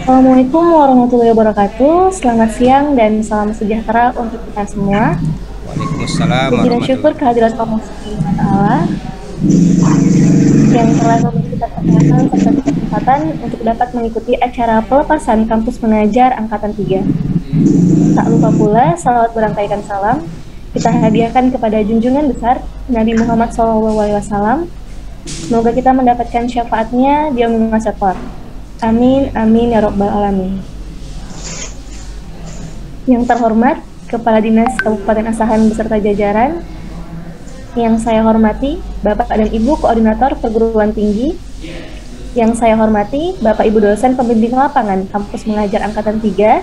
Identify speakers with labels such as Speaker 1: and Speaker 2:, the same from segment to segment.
Speaker 1: Assalamualaikum warahmatullahi wabarakatuh. Selamat siang dan salam sejahtera untuk kita semua.
Speaker 2: Waalaikumsalam
Speaker 1: Puji dan syukur
Speaker 2: warahmatullahi.
Speaker 1: kehadirat Allah Subhanahu wa Ta'ala yang telah memberi kita kesehatan serta kesempatan untuk dapat mengikuti acara pelepasan kampus mengajar Angkatan 3. Tak lupa pula, salawat berangkaikan salam kita hadiahkan kepada junjungan besar Nabi Muhammad SAW. Semoga kita mendapatkan syafaatnya di yaumil mahsyar. Amin, amin, ya Rabbal Alamin. Yang terhormat, Kepala Dinas Kabupaten Asahan beserta jajaran, yang saya hormati Bapak dan Ibu Koordinator Perguruan Tinggi, yang saya hormati Bapak Ibu dosen pembimbing lapangan Kampus Mengajar Angkatan 3,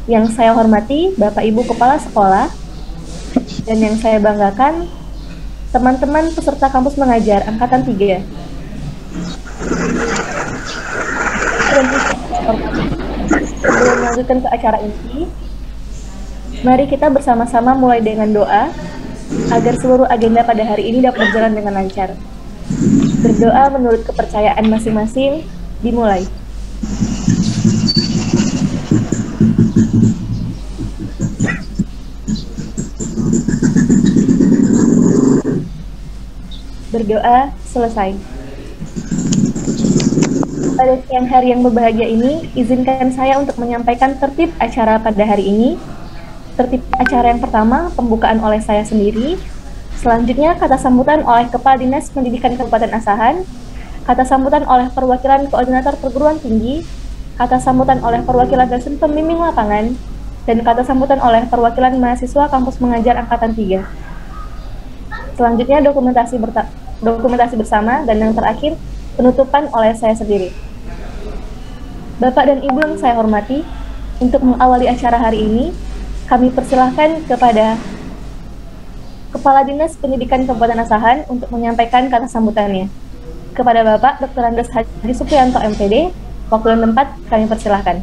Speaker 1: yang saya hormati Bapak Ibu Kepala Sekolah, dan yang saya banggakan teman-teman peserta Kampus Mengajar Angkatan 3. Sebelum melanjutkan ke acara inti, mari kita bersama-sama mulai dengan doa agar seluruh agenda pada hari ini dapat berjalan dengan lancar. Berdoa menurut kepercayaan masing-masing, dimulai. Berdoa selesai. Pada siang hari yang berbahagia ini, izinkan saya untuk menyampaikan tertib acara pada hari ini. Tertib acara yang pertama, pembukaan oleh saya sendiri. Selanjutnya, kata sambutan oleh Kepala Dinas Pendidikan Kabupaten Asahan. Kata sambutan oleh perwakilan koordinator perguruan tinggi. Kata sambutan oleh perwakilan dosen pembimbing lapangan. Dan kata sambutan oleh perwakilan mahasiswa kampus mengajar Angkatan 3. Selanjutnya, dokumentasi bersama. Dan yang terakhir, penutupan oleh saya sendiri. Bapak dan Ibu yang saya hormati, untuk mengawali acara hari ini, kami persilahkan kepada Kepala Dinas Pendidikan Kabupaten Asahan untuk menyampaikan kata sambutannya. Kepada Bapak Dr. Andes Haji Supriyanto MPD, waktu dan tempat kami persilahkan.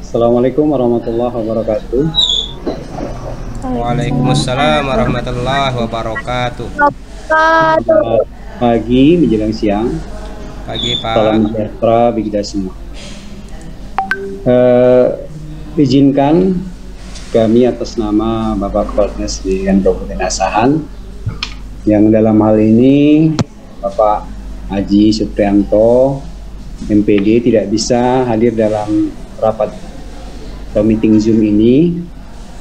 Speaker 3: Assalamualaikum warahmatullahi wabarakatuh.
Speaker 2: Waalaikumsalam warahmatullahi wabarakatuh.
Speaker 3: Pagi menjelang siang.
Speaker 2: Pagi Pak.
Speaker 3: Salam sejahtera bagi kita semua. Izinkan kami atas nama Bapak Kepala Dinas Pendidikan Kabupaten Asahan, yang dalam hal ini Bapak Haji Supriyanto MPD tidak bisa hadir dalam rapat atau meeting Zoom ini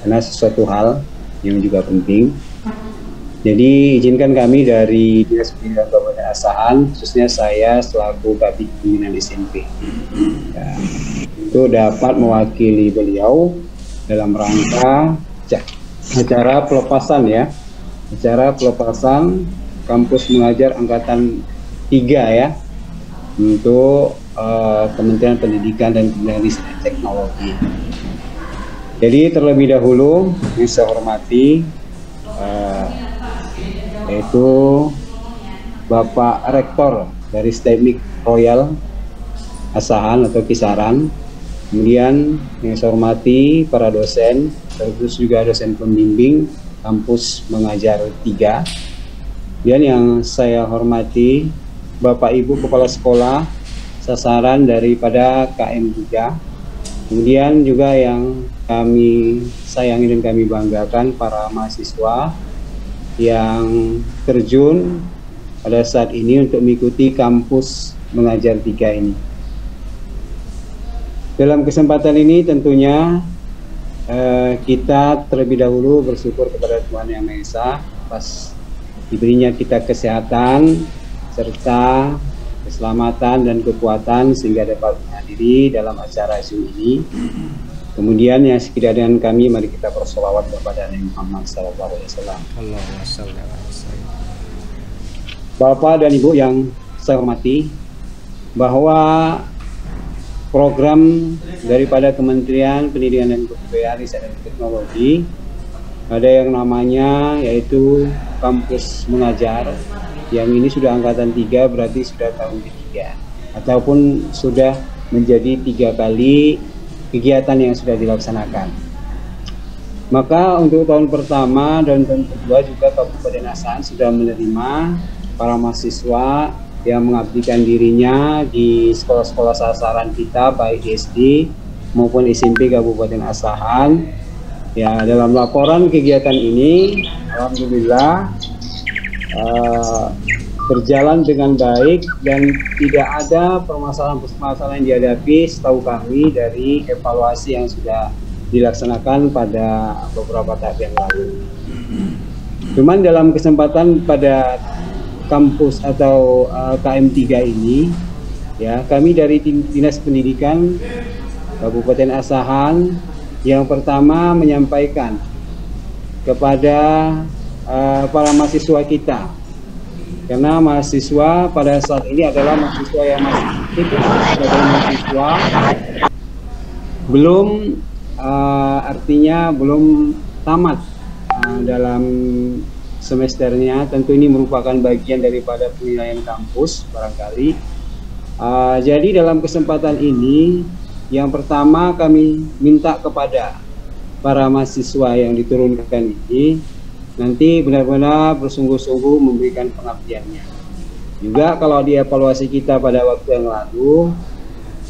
Speaker 3: karena sesuatu hal yang juga penting. Jadi izinkan kami dari Dinas Pendidikan Kabupaten Asahan, khususnya saya selaku Kabid Pembinaan SMP, ya, itu dapat mewakili beliau dalam rangka acara pelepasan acara pelepasan Kampus Mengajar Angkatan 3 ya, untuk Kementerian Pendidikan dan Kebudayaan dan Teknologi. Jadi terlebih dahulu yang saya hormati yaitu Bapak Rektor dari STEMIK Royal Asahan atau Kisaran, kemudian yang saya hormati para dosen, terus juga dosen pembimbing Kampus Mengajar 3, dan yang saya hormati Bapak Ibu Kepala Sekolah sasaran daripada KM 3, kemudian juga yang kami sayangi dan kami banggakan para mahasiswa yang terjun pada saat ini untuk mengikuti Kampus Mengajar 3 ini. Dalam kesempatan ini tentunya kita terlebih dahulu bersyukur kepada Tuhan Yang Maha Esa atas diberinya kita kesehatan serta keselamatan dan kekuatan sehingga dapat menghadiri dalam acara Zoom ini. Kemudian yang sekitar dengan kami, mari kita bersolawat kepada Nabi Muhammad SAW. Bapak dan Ibu yang saya hormati, bahwa program daripada Kementerian Pendidikan dan Kebudayaan dan Teknologi ada yang namanya yaitu Kampus Mengajar, yang ini sudah angkatan 3, berarti sudah tahun ketiga ataupun sudah menjadi 3 kali kegiatan yang sudah dilaksanakan. Maka untuk tahun pertama dan tahun kedua juga Kabupaten Asahan sudah menerima para mahasiswa yang mengabdikan dirinya di sekolah-sekolah sasaran kita, baik di SD maupun SMP Kabupaten Asahan. Ya, dalam laporan kegiatan ini, alhamdulillah berjalan dengan baik dan tidak ada permasalahan-permasalahan yang dihadapi setahu kami dari evaluasi yang sudah dilaksanakan pada beberapa tahap yang lalu. Cuman dalam kesempatan pada kampus atau KM3 ini, ya, kami dari Dinas Pendidikan Kabupaten Asahan yang pertama menyampaikan kepada para mahasiswa kita, karena mahasiswa pada saat ini adalah mahasiswa yang masih aktif sebagai mahasiswa, belum artinya belum tamat dalam semesternya. Tentu ini merupakan bagian daripada penilaian kampus barangkali. Jadi dalam kesempatan ini, yang pertama kami minta kepada para mahasiswa yang diturunkan ini nanti benar-benar bersungguh-sungguh memberikan pengabdiannya. Juga kalau dievaluasi kita pada waktu yang lalu,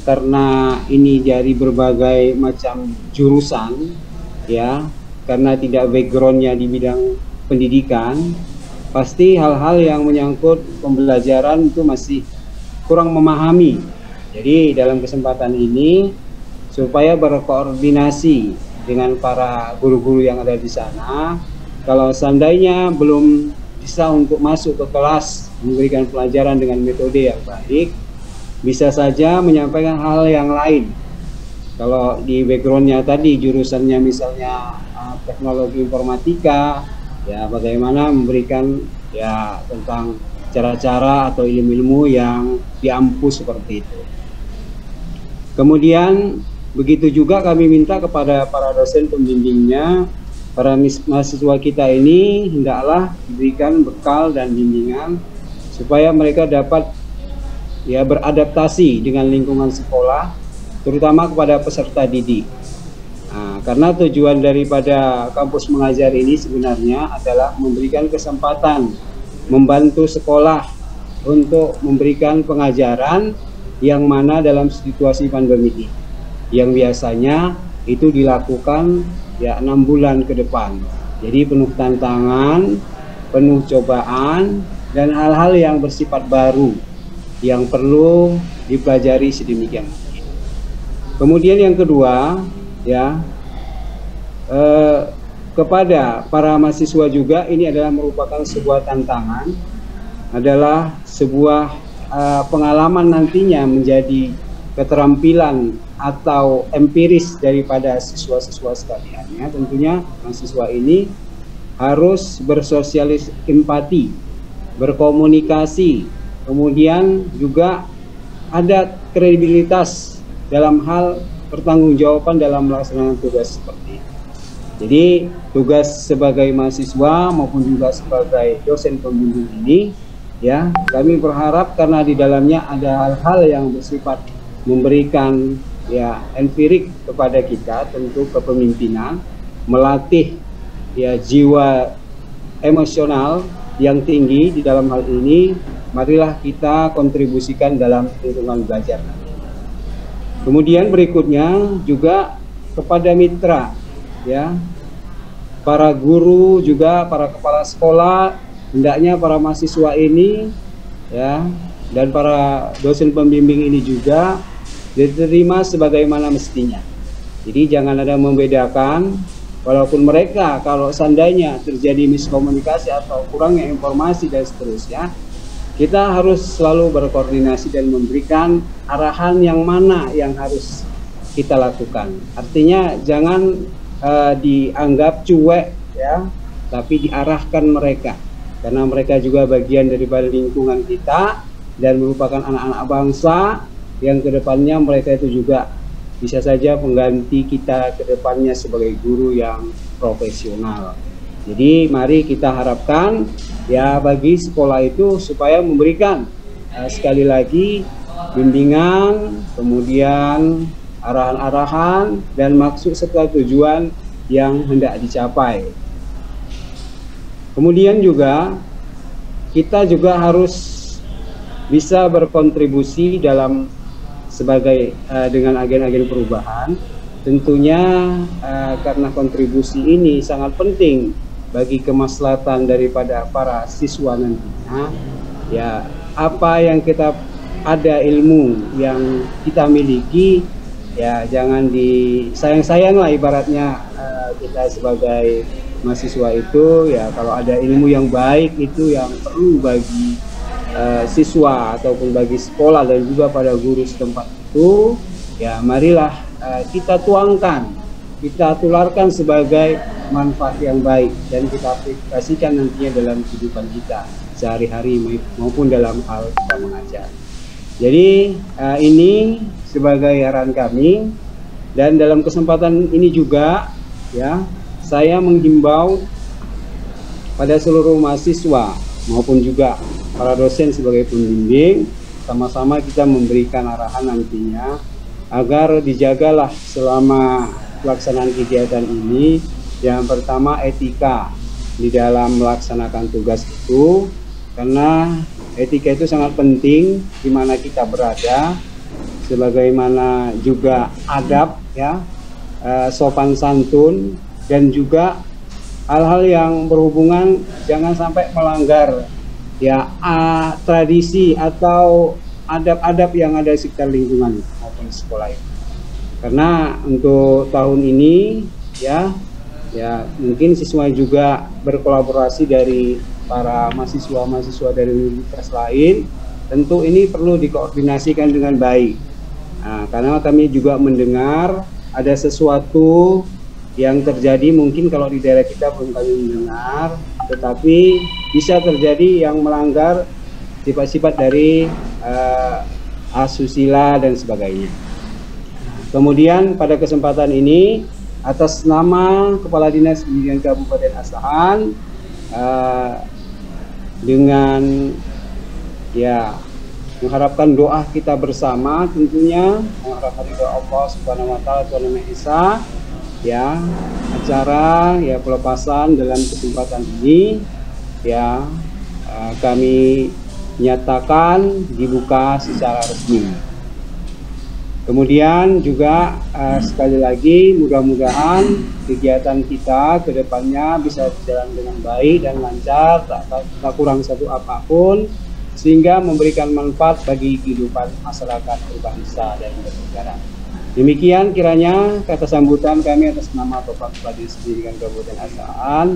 Speaker 3: karena ini dari berbagai macam jurusan, ya, karena tidak backgroundnya di bidang pendidikan, pasti hal-hal yang menyangkut pembelajaran itu masih kurang memahami. Jadi dalam kesempatan ini, supaya berkoordinasi dengan para guru-guru yang ada di sana, kalau seandainya belum bisa untuk masuk ke kelas memberikan pelajaran dengan metode yang baik, bisa saja menyampaikan hal yang lain. Kalau di backgroundnya tadi jurusannya misalnya teknologi informatika, ya bagaimana memberikan ya tentang cara-cara atau ilmu-ilmu yang diampu seperti itu. Kemudian begitu juga kami minta kepada para dosen pembimbingnya, para mahasiswa kita ini hendaklah diberikan bekal dan bimbingan supaya mereka dapat ya beradaptasi dengan lingkungan sekolah, terutama kepada peserta didik. Nah, karena tujuan daripada kampus mengajar ini sebenarnya adalah memberikan kesempatan membantu sekolah untuk memberikan pengajaran yang mana dalam situasi pandemi ini, yang biasanya itu dilakukan ya 6 bulan ke depan. Jadi penuh tantangan, penuh cobaan, dan hal-hal yang bersifat baru yang perlu dipelajari sedemikian mungkin. Kemudian yang kedua, ya kepada para mahasiswa juga ini adalah merupakan sebuah tantangan, adalah sebuah pengalaman nantinya menjadi keterampilan atau empiris daripada siswa-siswa sekaliannya. Tentunya mahasiswa ini harus bersosialis empati, berkomunikasi, kemudian juga ada kredibilitas dalam hal pertanggungjawaban dalam melaksanakan tugas seperti itu. Jadi tugas sebagai mahasiswa maupun juga sebagai dosen pembimbing ini, ya kami berharap karena di dalamnya ada hal-hal yang bersifat memberikan ya empirik kepada kita, tentu kepemimpinan, melatih ya jiwa emosional yang tinggi di dalam hal ini. Marilah kita kontribusikan dalam lingkungan belajar. Kemudian berikutnya juga kepada mitra, ya para guru juga para kepala sekolah, hendaknya para mahasiswa ini ya dan para dosen pembimbing ini juga diterima sebagaimana mestinya. Jadi jangan ada membedakan, walaupun mereka kalau seandainya terjadi miskomunikasi atau kurangnya informasi dan seterusnya, kita harus selalu berkoordinasi dan memberikan arahan yang mana yang harus kita lakukan. Artinya jangan dianggap cuek ya, tapi diarahkan mereka, karena mereka juga bagian daripada lingkungan kita dan merupakan anak-anak bangsa yang kedepannya mereka itu juga bisa saja pengganti kita kedepannya sebagai guru yang profesional. Jadi mari kita harapkan ya bagi sekolah itu supaya memberikan sekali lagi bimbingan, kemudian arahan-arahan dan maksud serta tujuan yang hendak dicapai. Kemudian juga kita juga harus bisa berkontribusi dalam sebagai dengan agen-agen perubahan. Tentunya karena kontribusi ini sangat penting bagi kemaslahatan daripada para siswa nantinya, ya apa yang kita ada ilmu yang kita miliki, ya jangan disayang-sayang lah ibaratnya. Kita sebagai mahasiswa itu, ya kalau ada ilmu yang baik itu yang perlu bagi siswa ataupun bagi sekolah dan juga pada guru setempat itu, ya marilah kita tuangkan, kita tularkan sebagai manfaat yang baik dan kita aplikasikan nantinya dalam kehidupan kita sehari-hari maupun dalam hal kita mengajar. Jadi ini sebagai arahan kami, dan dalam kesempatan ini juga ya saya menghimbau pada seluruh mahasiswa maupun juga para dosen sebagai pembimbing, sama-sama kita memberikan arahan nantinya agar dijagalah selama pelaksanaan kegiatan ini. Yang pertama, etika di dalam melaksanakan tugas itu, karena etika itu sangat penting di mana kita berada, sebagaimana juga adab ya, sopan santun, dan juga hal-hal yang berhubungan jangan sampai melanggar ya tradisi atau adab-adab yang ada di sekitar lingkungan maupun sekolah itu. Karena untuk tahun ini ya mungkin siswa juga berkolaborasi dari para mahasiswa dari universitas lain, tentu ini perlu dikoordinasikan dengan baik. Nah, karena kami juga mendengar ada sesuatu yang terjadi, mungkin kalau di daerah kita belum kami mendengar, tetapi bisa terjadi yang melanggar sifat-sifat dari asusila dan sebagainya. Kemudian pada kesempatan ini, atas nama Kepala Dinas Pendidikan Kabupaten Asahan, dengan ya mengharapkan doa kita bersama, tentunya mengharapkan doa Allah Subhanahu Wa Taala, Tuhan Yang Maha Esa, ya acara ya pelepasan dalam kesempatan ini ya kami nyatakan dibuka secara resmi. Kemudian juga sekali lagi mudah-mudahan kegiatan kita ke depannya bisa berjalan dengan baik dan lancar, tak kurang satu apapun, sehingga memberikan manfaat bagi kehidupan masyarakat berbangsa dan bernegara. Demikian kiranya kata sambutan kami atas nama Bapak Kepala Dinas Pendidikan Kabupaten Asahan,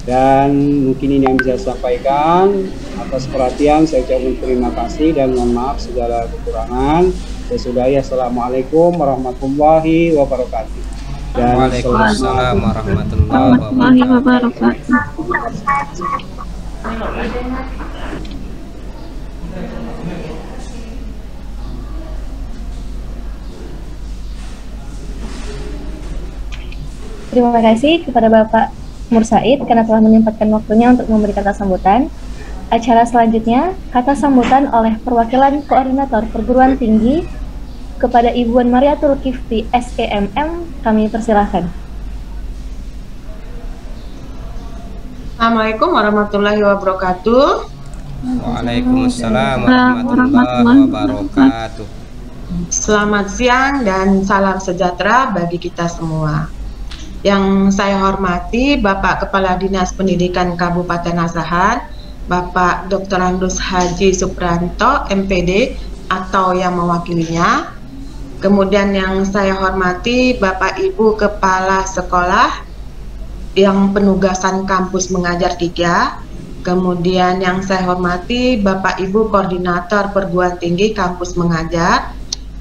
Speaker 3: dan mungkin ini yang bisa saya sampaikan. Atas perhatian saya ucapkan terima kasih dan mohon maaf segala kekurangan. Sesudahi, assalamualaikum warahmatullahi wabarakatuh. Dan
Speaker 2: Waalaikumsalam warahmatullahi wabarakatuh.
Speaker 1: Terima kasih kepada Bapak Mursaid karena telah menyempatkan waktunya untuk memberikan kata sambutan. Acara selanjutnya, kata sambutan oleh perwakilan Koordinator Perguruan Tinggi kepada Ibu Wan Mariatul Kifti SEMM, kami persilahkan.
Speaker 4: Assalamualaikum warahmatullahi wabarakatuh.
Speaker 2: Waalaikumsalam warahmatullahi wabarakatuh.
Speaker 4: Selamat siang dan salam sejahtera bagi kita semua. Yang saya hormati Bapak Kepala Dinas Pendidikan Kabupaten Asahan, Bapak Dr. Andus Haji Suprianto, MPD, atau yang mewakilinya. Kemudian yang saya hormati Bapak Ibu Kepala Sekolah yang penugasan kampus mengajar 3. Kemudian yang saya hormati Bapak Ibu Koordinator Perguruan Tinggi kampus mengajar,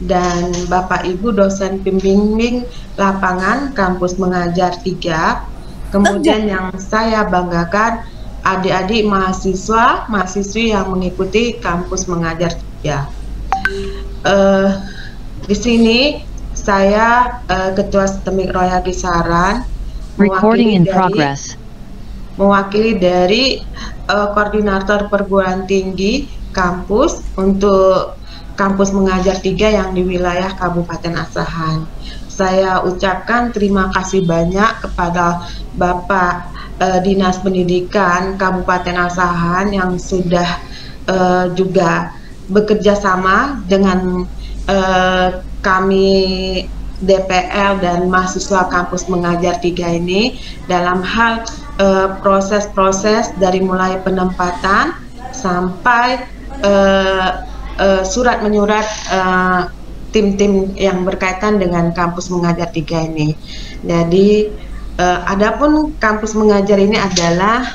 Speaker 4: dan Bapak Ibu dosen pembimbing lapangan kampus mengajar 3. Kemudian yang saya banggakan adik-adik mahasiswi yang mengikuti kampus mengajar 3. Di sini saya Ketua Sistemik Royal Kisaran mewakili dari Koordinator Perguruan Tinggi kampus untuk kampus mengajar 3 yang di wilayah Kabupaten Asahan. Saya ucapkan terima kasih banyak kepada Bapak Dinas Pendidikan Kabupaten Asahan yang sudah juga bekerja sama dengan kami DPL dan mahasiswa kampus mengajar 3 ini dalam hal proses-proses dari mulai penempatan sampai surat menyurat tim-tim yang berkaitan dengan kampus mengajar 3 ini. Jadi adapun kampus mengajar ini adalah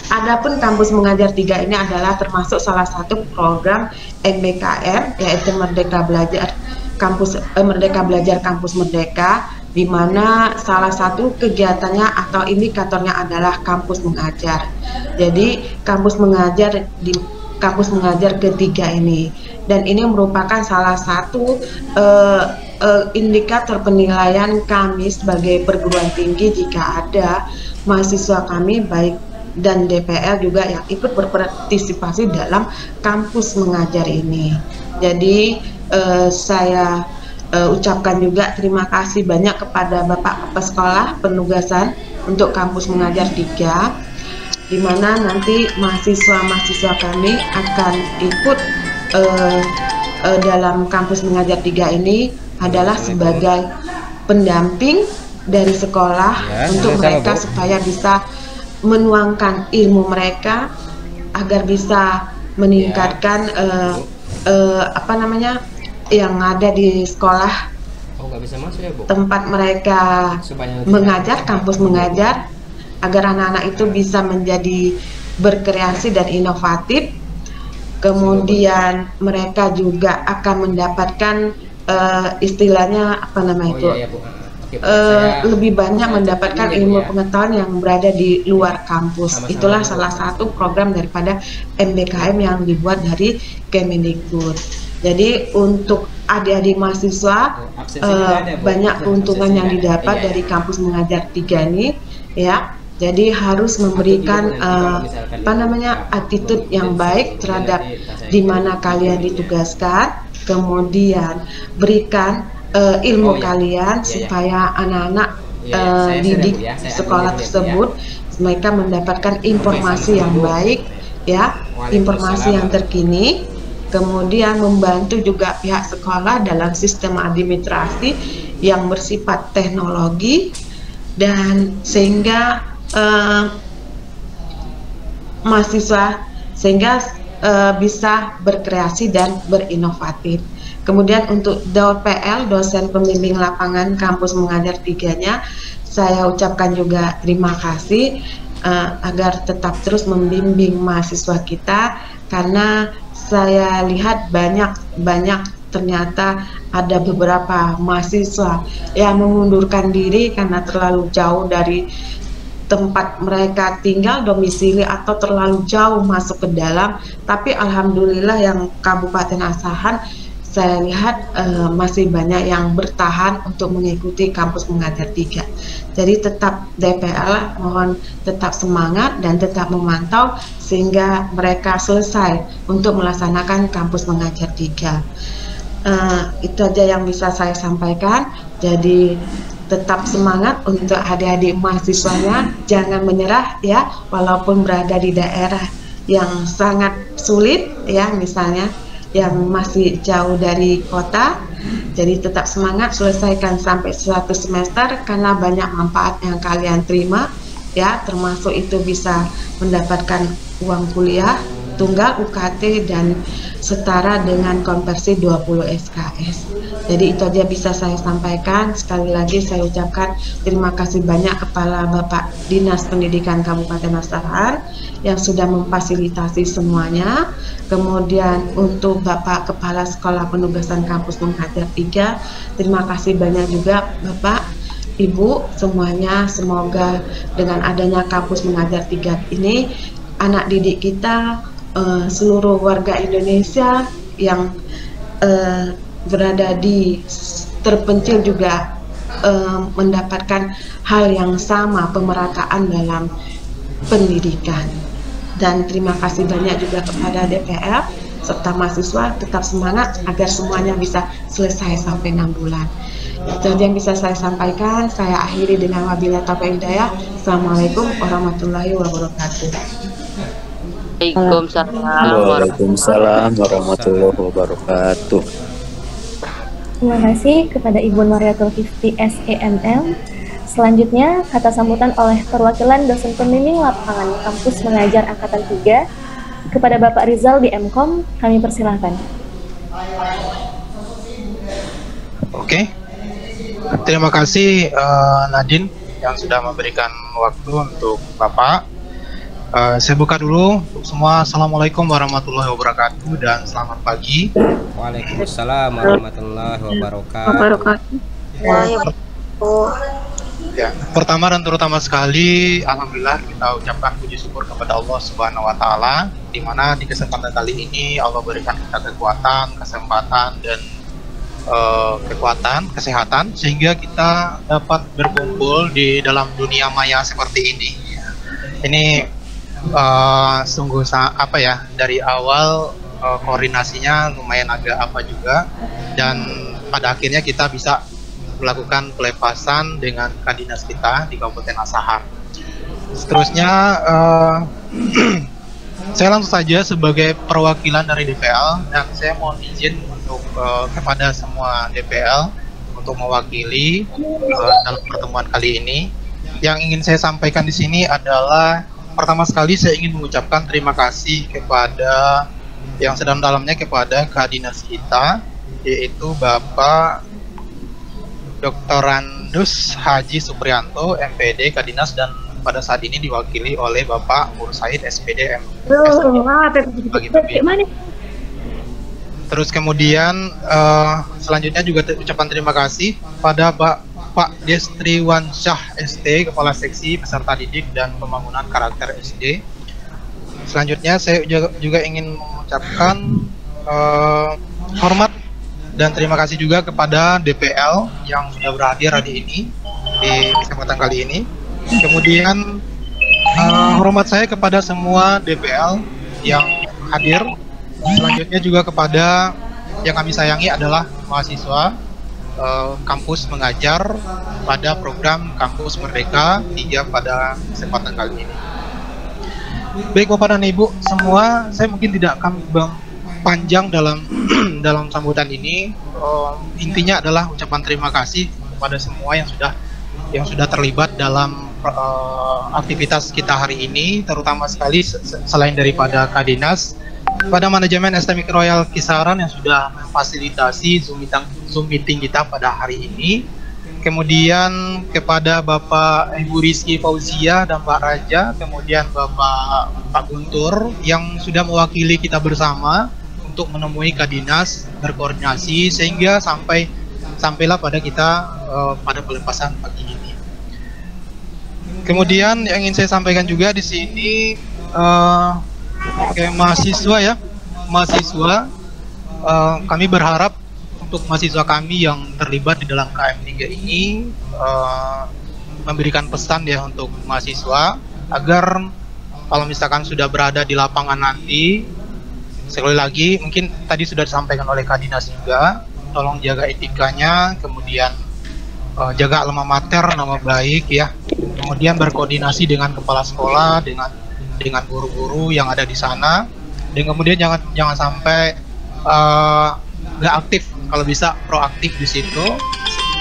Speaker 4: adapun kampus mengajar 3 ini adalah termasuk salah satu program MBKM, yaitu Merdeka Belajar Kampus Merdeka, di mana salah satu kegiatannya atau indikatornya adalah kampus mengajar. Jadi kampus mengajar ketiga ini, dan ini merupakan salah satu indikator penilaian kami sebagai perguruan tinggi jika ada mahasiswa kami baik dan DPL juga yang ikut berpartisipasi dalam kampus mengajar ini. Jadi saya ucapkan juga terima kasih banyak kepada Bapak Kepala Sekolah Penugasan untuk kampus mengajar 3, di mana nanti mahasiswa-mahasiswa kami akan ikut dalam kampus mengajar 3 ini adalah sebagai pendamping dari sekolah untuk mereka supaya bisa menuangkan ilmu mereka agar bisa meningkatkan yang ada di sekolah tempat mereka mengajar, kampus mengajar, agar anak-anak itu bisa menjadi berkreasi dan inovatif. Kemudian mereka juga akan mendapatkan istilahnya lebih banyak mendapatkan ilmu pengetahuan yang berada di luar kampus. Itulah salah satu program daripada MBKM yang dibuat dari Kemendikbud. Jadi untuk adik-adik mahasiswa banyak keuntungan yang didapat dari kampus mengajar 3 ini, ya. Jadi harus memberikan attitude yang baik terhadap di mana kalian ditugaskan, kemudian berikan ilmu kalian supaya anak-anak didik sekolah tersebut mereka mendapatkan informasi yang baik, ya, informasi yang terkini. Kemudian membantu juga pihak sekolah dalam sistem administrasi yang bersifat teknologi, dan sehingga mahasiswa bisa berkreasi dan berinovatif. Kemudian untuk DPL, dosen pembimbing lapangan kampus mengajar 3-nya, saya ucapkan juga terima kasih agar tetap terus membimbing mahasiswa kita, karena saya lihat banyak ternyata ada beberapa mahasiswa yang mengundurkan diri karena terlalu jauh dari tempat mereka tinggal domisili atau terlalu jauh masuk ke dalam. Tapi alhamdulillah yang Kabupaten Asahan saya lihat masih banyak yang bertahan untuk mengikuti kampus mengajar 3. Jadi tetap DPL mohon tetap semangat dan tetap memantau sehingga mereka selesai untuk melaksanakan kampus mengajar 3. Itu aja yang bisa saya sampaikan. Jadi tetap semangat untuk adik-adik mahasiswanya, jangan menyerah ya, walaupun berada di daerah yang sangat sulit ya, misalnya yang masih jauh dari kota. Jadi tetap semangat, selesaikan sampai 1 semester karena banyak manfaat yang kalian terima ya, termasuk itu bisa mendapatkan uang kuliah tunggal UKT dan setara dengan konversi 20 SKS. Jadi itu aja bisa saya sampaikan. Sekali lagi saya ucapkan terima kasih banyak kepada Bapak Dinas Pendidikan Kabupaten Asahan yang sudah memfasilitasi semuanya. Kemudian untuk Bapak Kepala Sekolah Penugasan Kampus Mengajar 3, terima kasih banyak juga Bapak, Ibu semuanya. Semoga dengan adanya Kampus Mengajar 3 ini, anak didik kita, seluruh warga Indonesia yang berada di terpencil juga mendapatkan hal yang sama, pemerataan dalam pendidikan. Dan terima kasih banyak juga kepada DPL serta mahasiswa tetap semangat agar semuanya bisa selesai sampai 6 bulan. Itu aja yang bisa saya sampaikan. Saya akhiri dengan wabillahi taufiq hidayah. Assalamualaikum warahmatullahi wabarakatuh.
Speaker 5: Waalaikumsalam warahmatullahi wabarakatuh.
Speaker 1: Terima kasih kepada Ibu Noriatul Hifti SEMM. Selanjutnya, kata sambutan oleh perwakilan dosen pembimbing lapangan kampus mengajar angkatan 3 kepada Bapak Rizal di MKOM, kami persilahkan.
Speaker 6: Oke. Terima kasih Nadine yang sudah memberikan waktu untuk Bapak. Saya buka dulu untuk semua. Assalamualaikum warahmatullahi wabarakatuh dan selamat pagi.
Speaker 2: Waalaikumsalam warahmatullahi wabarakatuh.
Speaker 6: Ya, pertama dan terutama sekali, alhamdulillah kita ucapkan puji syukur kepada Allah Subhanahu wa taala, di mana di kesempatan kali ini Allah berikan kita kekuatan, kesempatan dan kekuatan, kesehatan sehingga kita dapat berkumpul di dalam dunia maya seperti ini. Ini sungguh apa ya, dari awal koordinasinya lumayan agak apa juga, dan pada akhirnya kita bisa melakukan pelepasan dengan Kadinas kita di Kabupaten Asahan. Seterusnya saya langsung saja sebagai perwakilan dari DPL, dan saya mohon izin untuk kepada semua DPL untuk mewakili dalam pertemuan kali ini. Yang ingin saya sampaikan di sini adalah pertama sekali saya ingin mengucapkan terima kasih kepada yang sedalam-dalamnya kepada Kadinas kita, yaitu Bapak Dr. Randus Haji Suprianto, MPD Kadinas, dan pada saat ini diwakili oleh Bapak Nur Said, SPD Terus kemudian selanjutnya juga ucapan terima kasih pada Pak Destriwan Syah ST, Kepala Seksi Peserta Didik dan Pembangunan Karakter SD. Selanjutnya saya juga ingin mengucapkan hormat dan terima kasih juga kepada DPL yang sudah berhadir hari ini di kesempatan kali ini. Kemudian hormat saya kepada semua DPL yang hadir. Selanjutnya juga kepada yang kami sayangi adalah mahasiswa kampus mengajar pada program Kampus Merdeka 3 pada kesempatan kali ini. Baik Bapak dan Ibu semua, saya mungkin tidak akan panjang dalam dalam sambutan ini. Intinya adalah ucapan terima kasih kepada semua yang sudah terlibat dalam aktivitas kita hari ini, terutama sekali selain daripada Kadinas, pada manajemen STMIK Royal Kisaran yang sudah memfasilitasi Zoom meeting kita pada hari ini. Kemudian kepada Bapak Ibu Rizky Fauzia dan Pak Raja, kemudian Pak Guntur yang sudah mewakili kita bersama untuk menemui Kadinas, berkoordinasi sehingga sampailah pada kita pada pelepasan pagi ini. Kemudian yang ingin saya sampaikan juga di sini kayak mahasiswa kami berharap untuk mahasiswa kami yang terlibat di dalam KM3 ini memberikan pesan ya untuk mahasiswa agar kalau misalkan sudah berada di lapangan nanti, sekali lagi mungkin tadi sudah disampaikan oleh Kadinas juga, tolong jaga etikanya, kemudian jaga alma mater, nama baik ya, kemudian berkoordinasi dengan kepala sekolah, dengan guru-guru yang ada di sana, dan kemudian jangan sampai nggak aktif, kalau bisa proaktif di situ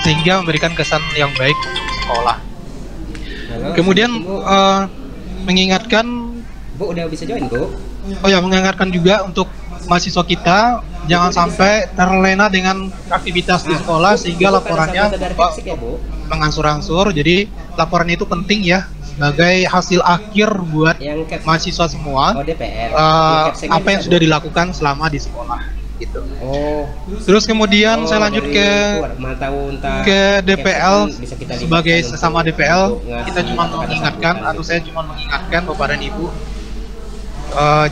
Speaker 6: sehingga memberikan kesan yang baik untuk sekolah. Kemudian mengingatkan,
Speaker 2: Bu udah bisa join Bu?
Speaker 6: Oh ya, mengingatkan juga untuk mahasiswa kita jangan sampai terlena dengan aktivitas di sekolah sehingga laporannya mengansur-ansur. Jadi laporan itu penting ya sebagai hasil akhir buat mahasiswa semua. Apa yang sudah dilakukan selama di sekolah gitu. Terus kemudian saya lanjut ke DPL. Sebagai sesama DPL kita cuma mengingatkan, atau saya cuma mengingatkan Bapak dan Ibu,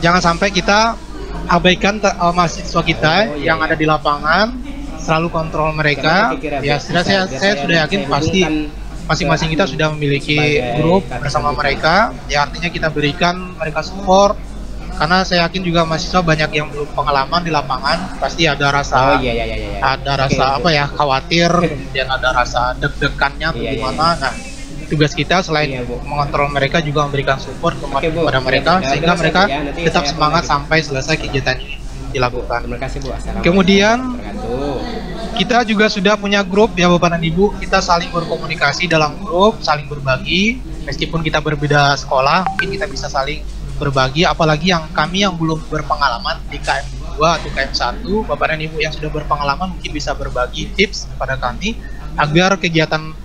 Speaker 6: jangan sampai kita abaikan mahasiswa kita yang ada di lapangan, selalu kontrol mereka. Ya, saya sudah yakin pasti masing-masing kita sudah memiliki grup bersama mereka. Ya, artinya kita berikan mereka support, karena saya yakin juga mahasiswa banyak yang belum pengalaman di lapangan, pasti ada rasa ada rasa apa ya, khawatir, kemudian ada rasa deg-degannya bagaimana. Nah, tugas kita selain mengontrol mereka juga memberikan support kepada mereka sehingga mereka tetap semangat sampai selesai kegiatan ini dilakukan.
Speaker 2: Terima kasih Bu.
Speaker 6: Kemudian kita juga sudah punya grup ya Bapak dan Ibu, kita saling berkomunikasi dalam grup, saling berbagi, meskipun kita berbeda sekolah, mungkin kita bisa saling berbagi, apalagi kami yang belum berpengalaman di KM2 atau KM1, Bapak dan Ibu yang sudah berpengalaman mungkin bisa berbagi tips kepada kami agar kegiatan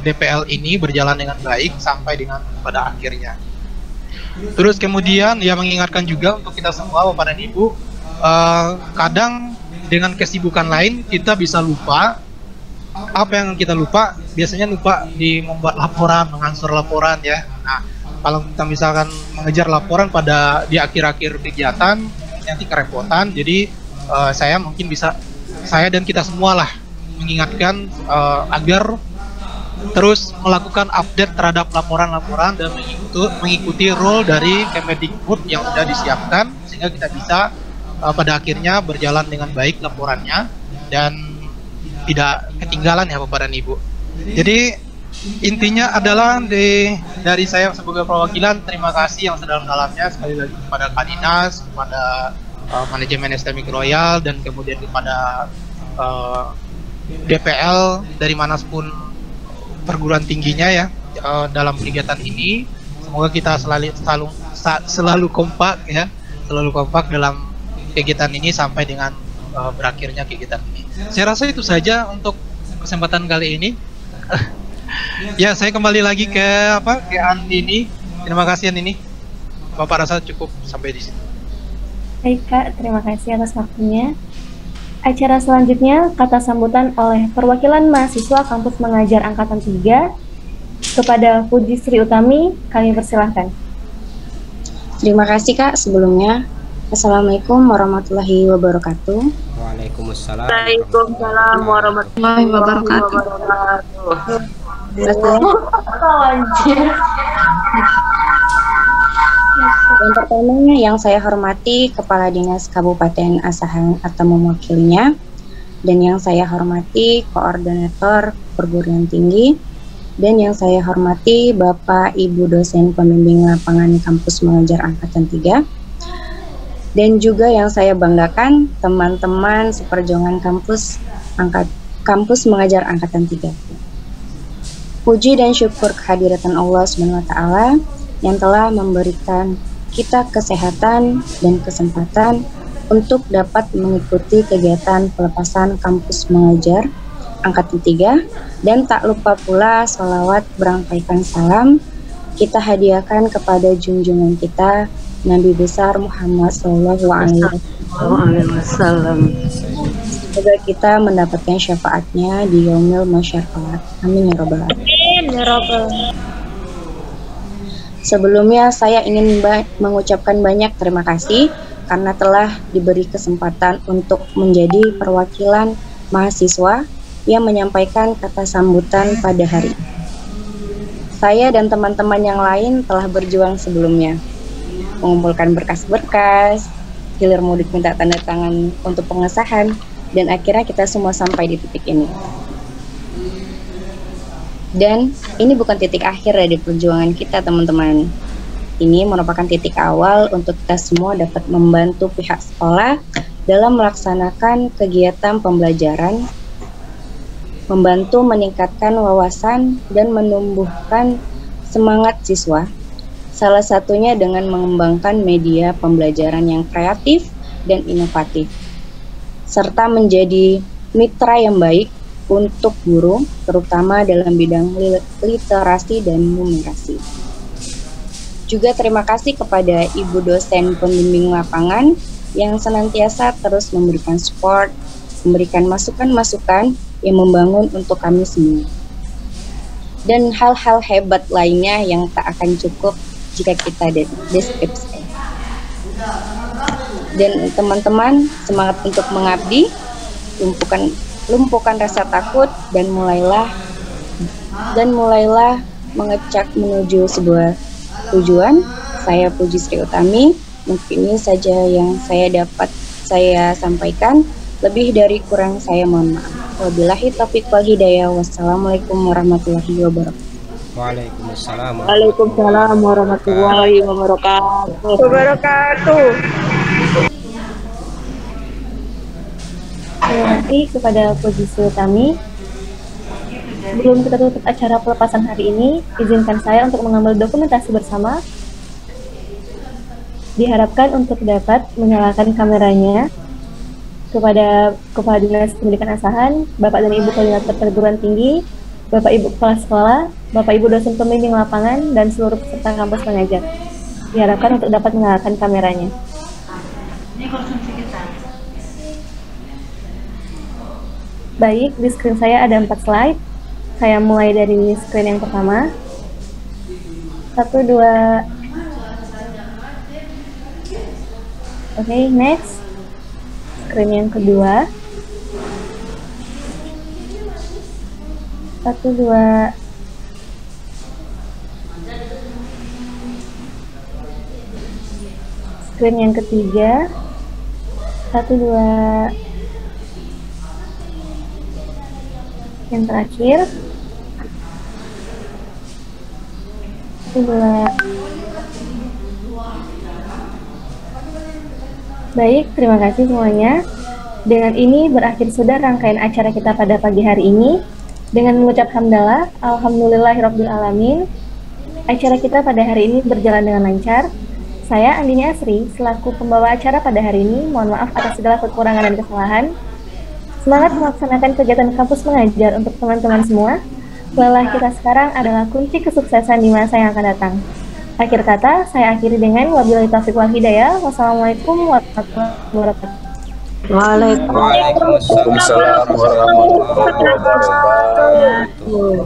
Speaker 6: DPL ini berjalan dengan baik sampai dengan pada akhirnya. Terus kemudian ya mengingatkan juga untuk kita semua Bapak dan Ibu, kadang dengan kesibukan lain kita bisa lupa. Apa yang kita lupa? Biasanya lupa di membuat laporan, mengansur laporan ya. Nah, kalau kita misalkan mengejar laporan di akhir-akhir kegiatan nanti kerepotan. Jadi saya dan kita semua lah mengingatkan agar terus melakukan update terhadap laporan-laporan dan mengikuti rule dari Kemendikbud yang sudah disiapkan sehingga kita bisa pada akhirnya berjalan dengan baik laporannya dan tidak ketinggalan ya Bapak dan Ibu. Jadi intinya adalah dari saya sebagai perwakilan, terima kasih yang sedalam-dalamnya sekali lagi kepada Kak Dinas, kepada manajemen STMIK Royal, dan kemudian kepada DPL dari manapun perguruan tingginya ya dalam kegiatan ini. Semoga kita selalu kompak ya, selalu kompak dalam kegiatan ini sampai dengan berakhirnya kegiatan ini. Saya rasa itu saja untuk kesempatan kali ini. Ya, saya kembali lagi ke Andini. Terima kasih Andini. Bapak rasa cukup sampai di sini.
Speaker 1: Baik Kak, terima kasih atas waktunya. Acara selanjutnya kata sambutan oleh perwakilan mahasiswa kampus mengajar angkatan 3 kepada Puji Sri Utami, kami persilahkan.
Speaker 7: Terima kasih Kak sebelumnya. Assalamualaikum warahmatullahi wabarakatuh.
Speaker 2: Waalaikumsalam.
Speaker 7: Waalaikumsalam warahmatullahi wabarakatuh. Yang pertama yang saya hormati Kepala Dinas Kabupaten Asahan atau mewakilinya, dan yang saya hormati Koordinator Perguruan Tinggi, dan yang saya hormati Bapak Ibu dosen pembimbing lapangan kampus mengajar angkatan 3. Dan juga yang saya banggakan teman-teman seperjuangan kampus mengajar angkatan 3. Puji dan syukur kehadiran Allah SWT yang telah memberikan kita kesehatan dan kesempatan untuk dapat mengikuti kegiatan pelepasan kampus mengajar angkatan 3, dan tak lupa pula sholawat berangkaikan salam kita hadiahkan kepada junjungan kita Nabi besar Muhammad Sallallahu Alaihi Wasallam. Semoga kita mendapatkan syafaatnya di yaumil masyarakat. Amin ya robbal alamin. Sebelumnya saya ingin mengucapkan banyak terima kasih karena telah diberi kesempatan untuk menjadi perwakilan mahasiswa yang menyampaikan kata sambutan pada hari ini. Saya dan teman-teman yang lain telah berjuang sebelumnya, mengumpulkan berkas-berkas, hilir mudik minta tanda tangan untuk pengesahan, dan akhirnya kita semua sampai di titik ini. Dan ini bukan titik akhir dari perjuangan kita teman-teman. Ini merupakan titik awal untuk kita semua dapat membantu pihak sekolah dalam melaksanakan kegiatan pembelajaran, membantu meningkatkan wawasan dan menumbuhkan semangat siswa. Salah satunya dengan mengembangkan media pembelajaran yang kreatif dan inovatif, serta menjadi mitra yang baik untuk guru, terutama dalam bidang literasi dan numerasi. Juga terima kasih kepada Ibu dosen pembimbing lapangan yang senantiasa terus memberikan support, memberikan masukan-masukan yang membangun untuk kami semua. Dan hal-hal hebat lainnya yang tak akan cukup jika kita deskripsikan. Dan teman-teman, semangat untuk mengabdi, lumpuhkan rasa takut dan mulailah mengecak menuju sebuah tujuan. Saya Puji Sri Utami, Mungkin ini saja yang saya sampaikan. Lebih dari kurang saya mohon maaf. Wabillahi taufiq wal hidayah. Wassalamualaikum warahmatullahi wabarakatuh.
Speaker 2: Waalaikumsalam.
Speaker 8: Waalaikumsalam warahmatullahi wabarakatuh.
Speaker 1: Terima kasih kepada posisi kami. Sebelum kita tutup acara pelepasan hari ini, izinkan saya untuk mengambil dokumentasi bersama. Diharapkan untuk dapat menyalakan kameranya. Kepada Kepala Dinas Pendidikan Asahan, Bapak dan Ibu Koordinator Perguruan Tinggi, Bapak Ibu Kepala Sekolah, Bapak Ibu dosen pembimbing lapangan, dan seluruh peserta kampus pengajar. Diharapkan untuk dapat menyalakan kameranya. Baik, di screen saya ada 4 slide. Saya mulai dari screen yang pertama. 1, 2. Oke, next. Screen yang kedua. 1, 2. Screen yang ketiga. 1, 2. Yang terakhir. 1, 2. Baik, terima kasih semuanya. Dengan ini berakhir sudah rangkaian acara kita pada pagi hari ini. Dengan mengucap hamdalah, alhamdulillahirrabbilalamin. Acara kita pada hari ini berjalan dengan lancar. Saya Andini Asri, selaku pembawa acara pada hari ini, mohon maaf atas segala kekurangan dan kesalahan. Semangat melaksanakan kegiatan kampus mengajar untuk teman-teman semua. Lelah kita sekarang adalah kunci kesuksesan di masa yang akan datang. Akhir kata, saya akhiri dengan wabillahi taufiq wal hidayah. Wassalamualaikum warahmatullahi wabarakatuh.
Speaker 5: Waalaikumsalam warahmatullahi wabarakatuh.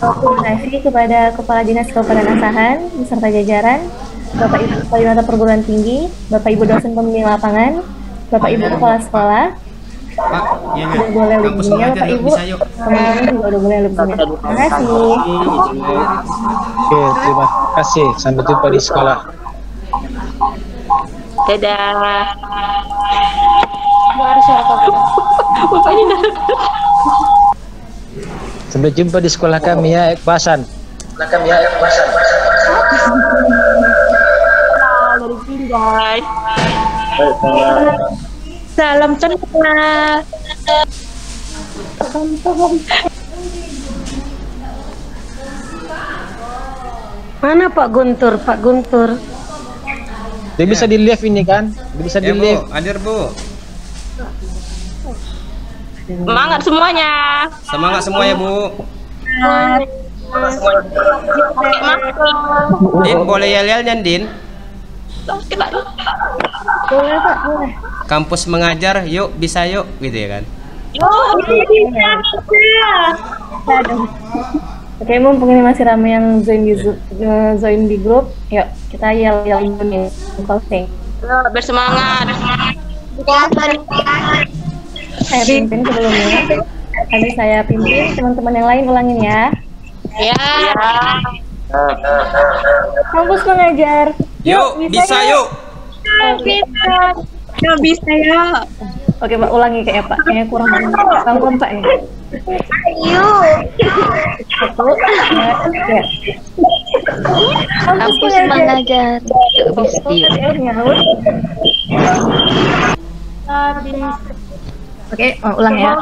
Speaker 1: Terima kasih kepada Kepala Dinas Kabupaten Asahan beserta jajaran, Bapak Ibu Koordinator Perguruan Tinggi, Bapak Ibu dosen pembimbing lapangan, Bapak Ibu Kepala Sekolah.
Speaker 2: Pak, iya
Speaker 1: Udah boleh lebihnya Bapak Ibu, teman-teman juga udah boleh lebihnya. Terima kasih.
Speaker 6: Oke, terima kasih. Sampai jumpa di sekolah.
Speaker 8: Dadah.
Speaker 6: Sampai jumpa di sekolah kami ya, Ekbasan.
Speaker 8: Dari Pindai. Salam kenal. Mana Pak Guntur? Pak Guntur.
Speaker 6: Dia bisa di live ini kan? Dia bisa di
Speaker 2: Ya,
Speaker 6: live.
Speaker 2: Bu, hadir, Bu.
Speaker 8: Semangat semuanya.
Speaker 2: Semangat semua ya, Bu.
Speaker 8: Pakai masker.
Speaker 2: Din, boleh yel-yelnya, Din?
Speaker 1: Boleh Pak, boleh.
Speaker 2: Kampus mengajar, yuk, bisa yuk, gitu ya kan?
Speaker 1: Aduh. Oke, mumpung ini masih ramai yang join di grup, yuk kita yel-yel dulu nih, closing.
Speaker 8: Bersemangat.
Speaker 1: Saya pimpin sebelumnya. Habis saya pimpin, teman-teman yang lain ulangin ya.
Speaker 8: Ya.
Speaker 1: Kampus mengajar.
Speaker 2: Yuk, bisa yuk.
Speaker 8: Bisa ya.
Speaker 1: Oke Pak, ulangi kayak Pak. Kayaknya kurang Pak ya.
Speaker 8: Ayo.
Speaker 1: 1, 2, 3.
Speaker 8: Kampus mengajar.
Speaker 1: Oke, ulang ya.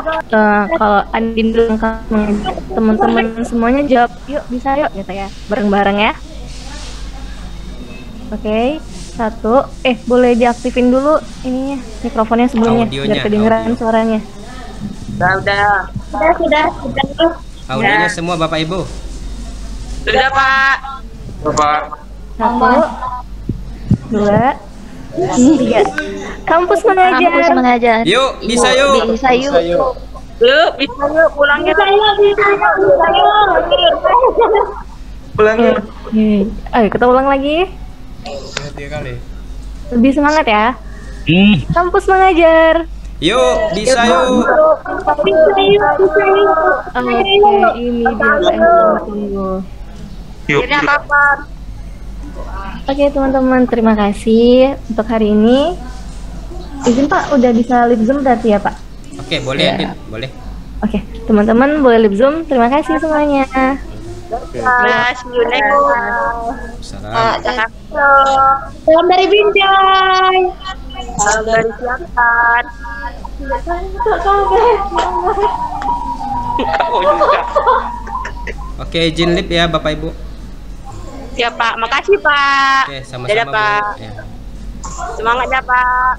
Speaker 1: Kalau Andin dulu teman-teman semuanya jawab, yuk bisa yuk gitu ya, bareng-bareng ya. Oke, 1. Boleh diaktifin dulu ininya, mikrofonnya sebelumnya,
Speaker 2: Audionya,
Speaker 1: biar kedengeran
Speaker 2: audio.
Speaker 1: suaranya.
Speaker 8: Sudah.
Speaker 2: Audionya semua Bapak Ibu.
Speaker 8: Sudah, Pak.
Speaker 1: 1, 2, 3. Kampus mengajar.
Speaker 2: Yuk, bisa yuk.
Speaker 8: Bisa yuk. Yuk, bisa yuk. Pulang yuk.
Speaker 1: Ayo kita ulang lagi.
Speaker 2: 3 kali.
Speaker 1: Lebih semangat ya. Kampus mengajar.
Speaker 2: Yuk, bisa yuk.
Speaker 1: Oke, ini dia Pak yang tunggu.
Speaker 8: Akhirnya kapan?
Speaker 1: Oke teman-teman, terima kasih untuk hari ini. Izin Pak, udah bisa live Zoom berarti ya Pak?
Speaker 2: Oke, boleh
Speaker 1: Ya.
Speaker 2: Adit, boleh.
Speaker 1: Oke, teman-teman boleh live Zoom. Terima kasih semuanya.
Speaker 8: See you next
Speaker 2: Salam.
Speaker 1: Salam dari Binjai.
Speaker 8: Salam dari Siapan. Kau juga.
Speaker 2: Oke, izin live ya Bapak Ibu.
Speaker 8: Siap Pak, makasih Pak.
Speaker 2: Oke, sama-sama
Speaker 8: Dadah
Speaker 2: Bu.
Speaker 8: Pak.
Speaker 2: Ya.
Speaker 8: Semangat ya Pak.